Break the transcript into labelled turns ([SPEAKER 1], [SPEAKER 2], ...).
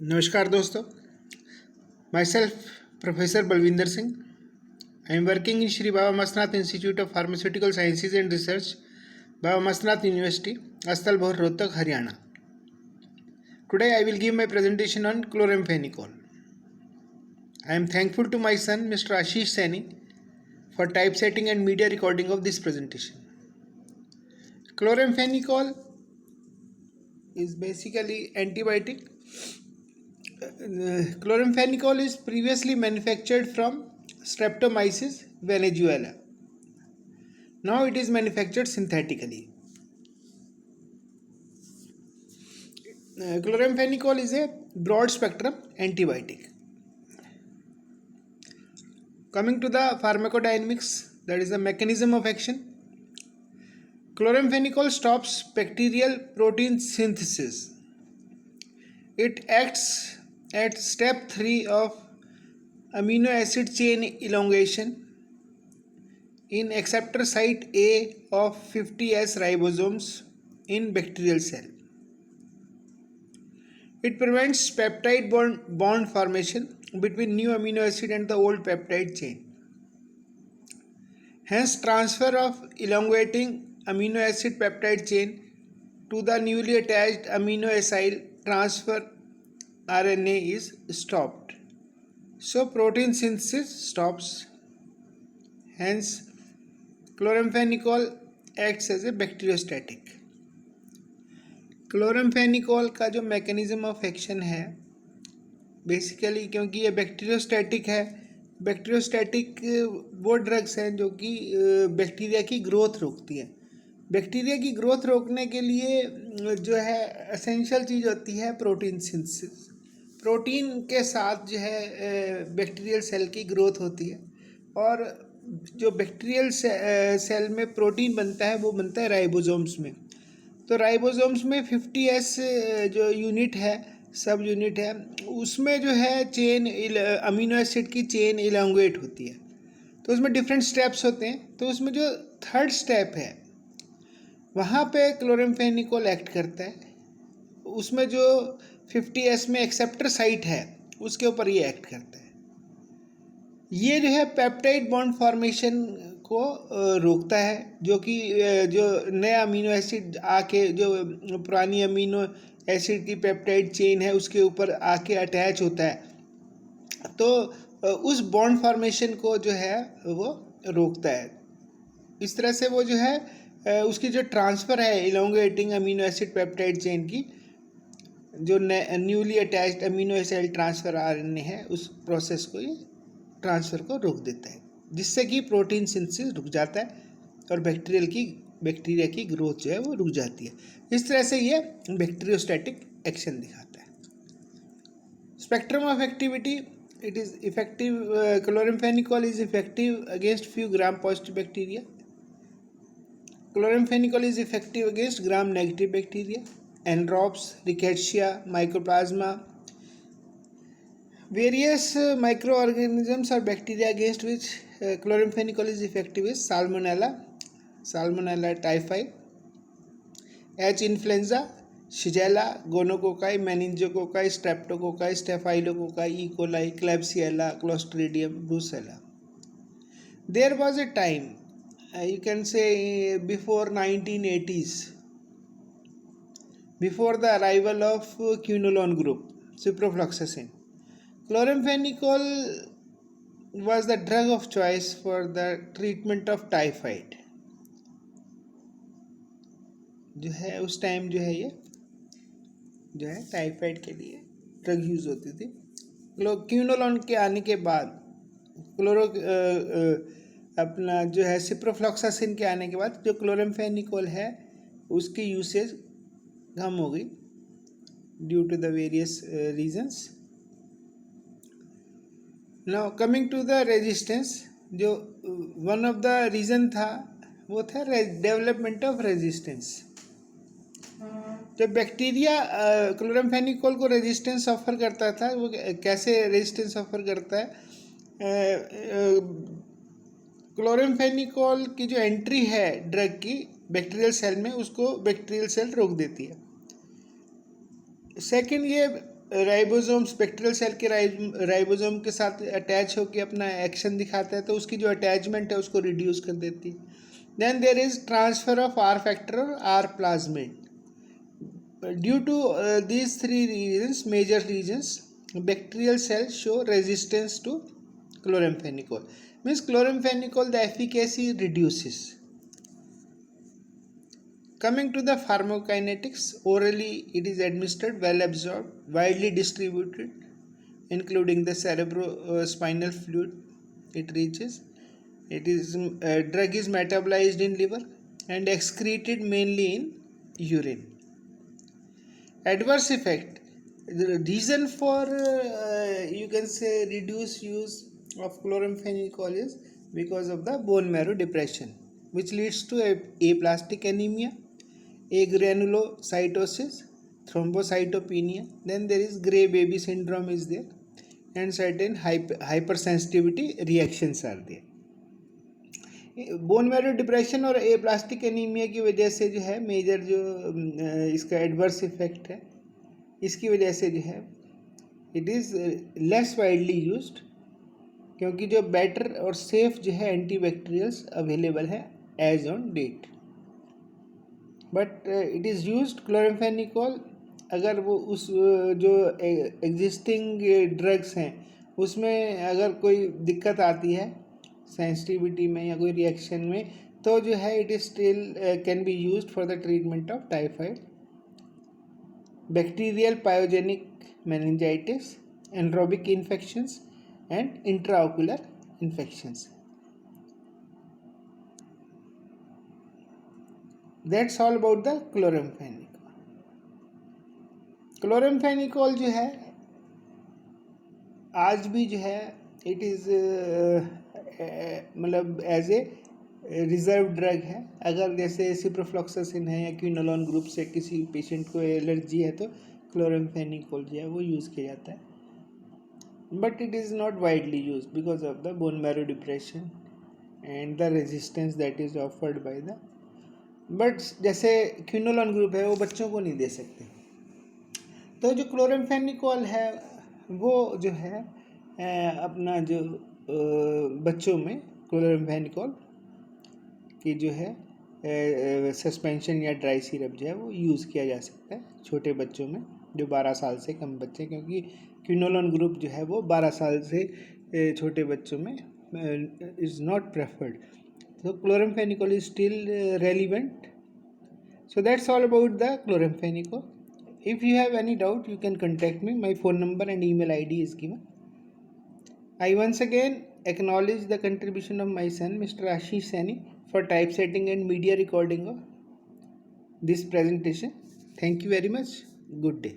[SPEAKER 1] नमस्कार दोस्तों, my self professor Balwinder Singh. I am working in Shri Baba Masnath Institute of Pharmaceutical Sciences and Research, Baba Masnath University, Astalbhor, Rohtak, Haryana. Today I will give my presentation on chloramphenicol. I am thankful to my son Mr. Ashish Saini for typesetting and media recording of this presentation. Chloramphenicol is basically antibiotic. Chloramphenicol is previously manufactured from Streptomyces venezuela. Now it is manufactured synthetically. Chloramphenicol is a broad spectrum antibiotic. Coming to the pharmacodynamics, that is the mechanism of action. Chloramphenicol stops bacterial protein synthesis. It acts at step 3 of amino acid chain elongation in acceptor site A of 50S ribosomes in bacterial cell. It prevents peptide bond formation between new amino acid and the old peptide chain. Hence, transfer of elongating amino acid peptide chain to the newly attached amino acyl transfer RNA is stopped. So, protein synthesis stops. Hence, chloramphenicol acts as a bacteriostatic. Chloramphenicol का जो mechanism of action है, basically क्योंकि ये bacteriostatic है, bacteriostatic वो drugs हैं जो कि बैक्टीरिया की ग्रोथ रोकती है. बैक्टीरिया की ग्रोथ रोकने के लिए जो है एसेंशियल चीज़ होती है प्रोटीन सिंथेसिस. प्रोटीन के साथ जो है बैक्टीरियल सेल की ग्रोथ होती है, और जो बैक्टीरियल सेल में प्रोटीन बनता है वो बनता है राइबोसोम्स में. तो राइबोसोम्स में 50S जो यूनिट है, सब यूनिट है, उसमें जो है चेन अमीनो एसिड की चेन इलांगेट होती है. तो उसमें डिफरेंट स्टेप्स होते हैं. तो उसमें जो थर्ड स्टेप है वहाँ पे क्लोराम्फेनिकोल एक्ट करता है. उसमें जो 50S में एक्सेप्टर साइट है उसके ऊपर ये एक्ट करता है. ये जो है पेप्टाइड बॉन्ड फॉर्मेशन को रोकता है, जो कि जो नया अमीनो एसिड आके जो पुरानी अमीनो एसिड की पेप्टाइड चेन है उसके ऊपर आके अटैच होता है, तो उस बॉन्ड फॉर्मेशन को जो है वो रोकता है. इस तरह से वो जो है उसकी जो ट्रांसफ़र है elongating amino acid peptide chain की, जो newly attached amino acid transfer RNA है, उस प्रोसेस को ये ट्रांसफ़र को रोक देता है, जिससे कि प्रोटीन सिंथेसिस रुक जाता है और बैक्टीरिया की ग्रोथ जो है वो रुक जाती है. इस तरह से ये बैक्टीरियोस्टैटिक एक्शन दिखाता है. Spectrum of activity, it is effective. Chloramphenicol is effective against few gram positive bacteria. Chloramphenicol is effective against gram negative bacteria, anaerobes, rickettsia, mycoplasma. Various microorganisms or bacteria against which chloramphenicol is effective is Salmonella typhi, H. influenza, Shigella, Gonococci, Meningococci, Streptococci, Staphylococci, E. coli, Klebsiella, Clostridium, Brucella. There was a time, you can say before 1980s, before the arrival of quinolone group, ciprofloxacin, chloramphenicol was the drug of choice for the treatment of typhoid. जो है उस time जो है ये जो है typhoid के लिए ड्रग यूज़ होती थी. क्यूनोलॉन के आने के बाद अपना जो है सिप्रोफ्लॉक्सासिन के आने के बाद जो क्लोराम्फेनिकोल है उसकी यूसेज कम हो गई due to the various reasons. Now coming to the resistance, जो वन ऑफ द रीज़न था वो था डेवलपमेंट ऑफ रेजिस्टेंस. जब बैक्टीरिया क्लोराम्फेनिकोल को रेजिस्टेंस ऑफर करता था, वो कैसे रेजिस्टेंस ऑफर करता है? क्लोराम्फेनिकोल की जो एंट्री है ड्रग की बैक्टीरियल सेल में, उसको बैक्टीरियल सेल रोक देती है. सेकंड, ये राइबोसोम स्पेक्ट्रल सेल के राइबोसोम के साथ अटैच होकर अपना एक्शन दिखाता है, तो उसकी जो अटैचमेंट है उसको रिड्यूस कर देती है. Then there is transfer of R factor और R plasmid. Due to these three reasons, major reasons, bacterial cells show resistance to chloramphenicol. Means chloramphenicol, the efficacy reduces. Coming to the pharmacokinetics, orally it is administered, well absorbed, widely distributed, including the cerebrospinal fluid. It reaches. It is drug is metabolized in liver and excreted mainly in urine. Adverse effect. The reason for you can say reduced use of chloramphenicol is because of the bone marrow depression, which leads to aplastic anemia, agranulocytosis, thrombocytopenia. Then there is gray baby syndrome is there, and certain hypersensitivity reactions are there. Bone marrow depression और aplastic anaemia की वजह से जो है major जो इसका adverse effect है, इसकी वजह से जो है it is less widely used, क्योंकि जो बेटर और सेफ जो है एंटीबैक्टीरियल्स अवेलेबल है as on date. But it is used chloramphenicol अगर वो उस जो एग्जिस्टिंग ड्रग्स हैं उसमें अगर कोई दिक्कत आती है सेंसिटिविटी में या कोई रिएक्शन में, तो जो है it is still can be used for the treatment of typhoid, bacterial pyogenic meningitis, anaerobic infections and intraocular infections. That's all about the chloramphenicol. Chloramphenicol जो है आज भी जो है इट इज़ मतलब एज ए रिजर्व ड्रग है. अगर जैसे सिप्रोफ्लॉक्सासिन है या क्विनोलोन ग्रुप से किसी पेशेंट को एलर्जी है तो क्लोराम्फेनिकोल जो है वो यूज़ किया जाता है. But it is not widely use because of the bone marrow depression and the resistance that is offered by the. But जैसे क्विनोलोन ग्रुप है वो बच्चों को नहीं दे सकते. तो जो क्लोराम्फेनिकोल है वो जो है अपना जो बच्चों में क्लोराम्फेनिकोल की जो है सस्पेंशन या ड्राई सिरप जो है वो यूज़ किया जा सकता है छोटे बच्चों में जो 12 साल से कम बच्चे, क्योंकि क्विनोलोन ग्रुप जो है वो 12 साल से छोटे बच्चों में is not preferred. So chloramphenicol is still relevant. So that's all about the chloramphenicol. If you have any doubt, you can contact me. My phone number and email ID is given. I once again acknowledge the contribution of my son, Mr. Ashish Saini, for typesetting and media recording of this presentation. Thank you very much. Good day.